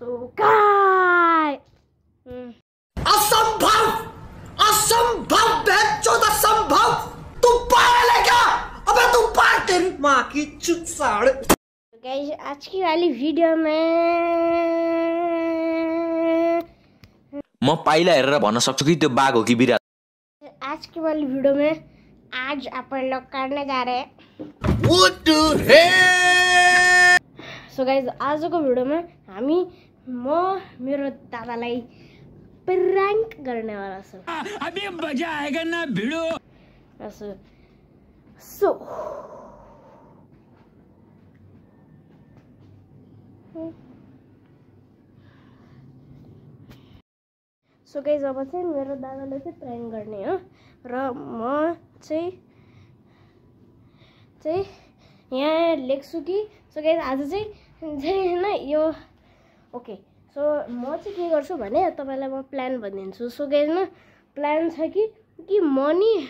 So काय असंभव असंभव बेचौद असंभव तू पागल है क्या? अबे तू पागल तेरी माँ की चुत साड़। गाइस आज की वाली वीडियो में म पाइला हेरेर भन्न सक्छु कि त्यो बाघ हो कि बिरालो। आज की वाली वीडियो में आज अपन लोग करने जा रहे हैं What the hell? So guys आज को वीडियो में हामी म मेरो दादालाई प्रैंक करने वाला छु। अभी मजा आएगा ना भिड़ो। सो गाइस अब चाहिँ मेरो दादाले चाहिँ प्रैंक गर्ने हो र म चाहिँ यहाँ लेख्छु कि सो गाइस आज चाहिँ हैन यो ओके सो म चाहिँ के गर्छु भने तपाईलाई म प्लान भनिदिन्छु। सो गाइस न प्लान छ कि म नि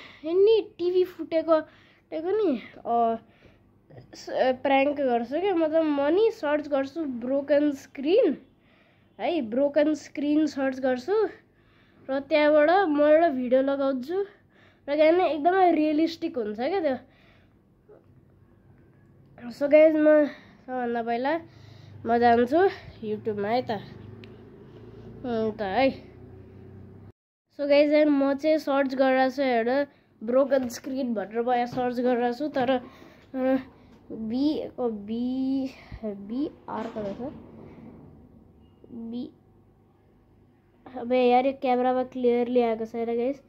टिभी फुटेको नि प्रैंक गर्छु क्या। मतलब म नि सर्च गर्छु ब्रोकन स्क्रिन है, ब्रोकन स्क्रिन सर्च गर्छु र त्यहाँबाट म एउटा भिडियो लगाउँछु र किनभने एकदमै रियलिस्टिक हुन्छ क्या त्यो। सो गाइस म सबभन्दा पहिला म जान्छु युट्युबमा है त है। सो गाइस म चाहिँ सर्च गरिरहेको छु एउटा ब्रोकन स्क्रिन भनेर म यहाँ सर्च गरिरहेको छु तर BR को रहेछ बी। अबे यार यो क्यामेरामा क्लियरली आएको छैन गाइस।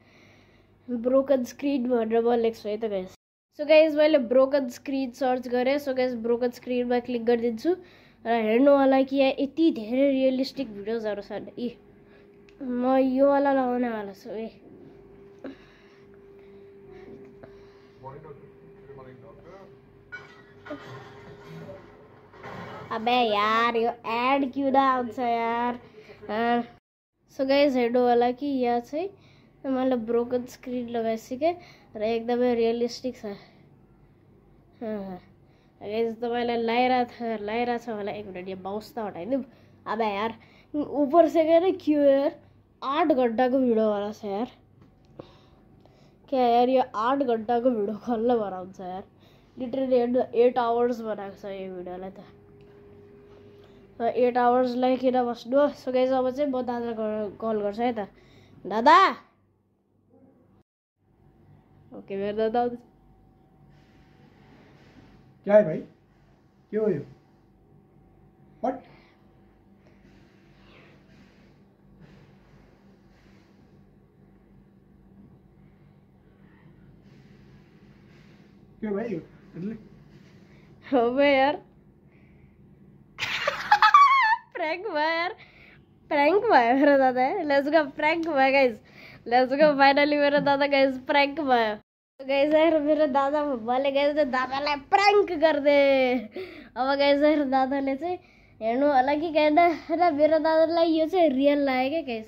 ब्रोकन स्क्रिन भनेर म लेख्छु है त गाइस। सो गाइस मैले ब्रोकन स्क्रिन सर्च गरेँ। सो गाइस ब्रोकन स्क्रिनमा क्लिक गरिदिन्छु र हेर्नु होला कि यहाँ यति धेरै रियलिस्टिक भिडियोजहरू छन्। म यो वाला लगाउने वाला छु है। अबे यार यो एड क्यों ना आउँछ यार। सो गाइस हेर्नु होला कि यहाँ चाहिँ मैले ब्रोकन स्क्रिन लगाइसकेँ र एकदमै रियलिस्टिक छ। गाइस तपाईँलाई लाइरहेको छ होला। एक मिनट यो बाउस त हटाइदिउँ। अब यार ऊपर से क्या क्यों यार 8 घन्टाको भिडियो वाला छ यार। क्या यार यो 8 घन्टाको भिडियो खल्ल बनाउँछ यार। लिटरली 8 आवर्स बनाएको छ यो भिडियोलाई त। 8 आवर्सलाई किन बस्नु। सो गाइस अब चाहिँ म दादालाई कल गर्छु है त। दादा ओके मेरो दादा आउँदैछ। क्या है भाई? क्यों हो? व्हाट? क्यों भाई? हो बे यार प्रैंक भयो मेरो दादा। लेट्स गो प्रैंक भयो गाइस। लेट्स गो फाइनली मेरो दादा गाइस प्रैंक भयो। गाइस यार मेरो दादा भले गाइस दादालाई प्रैंक गर्दे। अब गाइस यार दादाले चाहिँ हेर्नु होला कि किन मेरो दादालाई यो चाहिँ रियल लाग्यो क्या गाइस।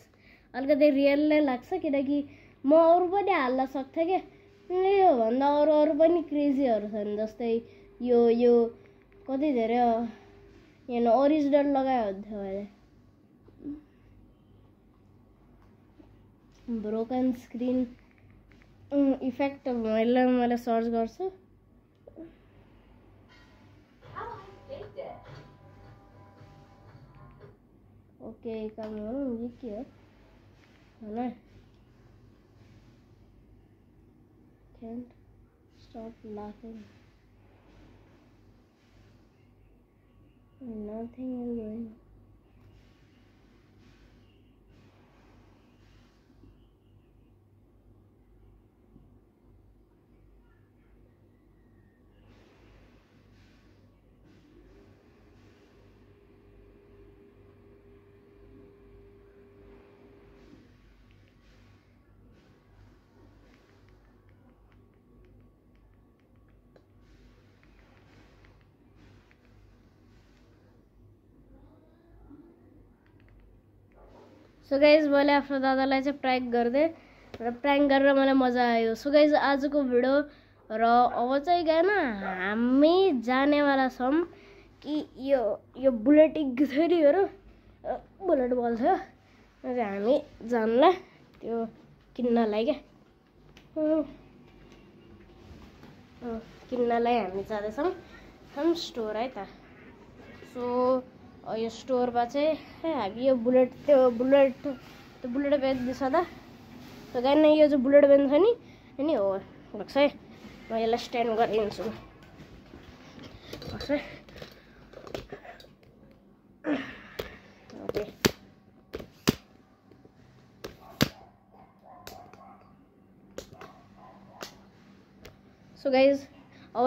अलिकति रियल नै लाग्छ किनकि म अरू पनि हाल्न सक्थेँ क्या। योभन्दा अरू पनि क्रेजीहरू छन् जस्तै यो कति धेरै यहाँ ओरिजिनल लगायो हुन्थ्यो मैले। ब्रोकन स्क्रिन इफेक्ट मैले सर्च गर्छु। ओके काम गरौँ। यो के हो होइन can't stop laughing. Nothing is going. So guys मैले आफ्नो दादालाई चाहिँ प्रैंक गर्दै र प्रैंक गरेर मलाई मजा आयो। सो गाइज आजको भिडियो र अब चाहिँ गएन हामी जानेवाला छौँ कि यो बुलेटिङ थियो नि हेर बुलेट बल थियो हामी जानला त्यो किन्नलाई क्या किन्नलाई हामी जाँदैछौँ हम स्टोर है त सो यो स्टोरमा चाहिँ हामी यो बुलेट बेच्दैछ त त्यो गाडी नै यो चाहिँ बुलेट बेच्छ नि अनि हो लाग्छ है म यसलाई स्ट्यान्ड गरिदिन्छु ओके सो गाइज अब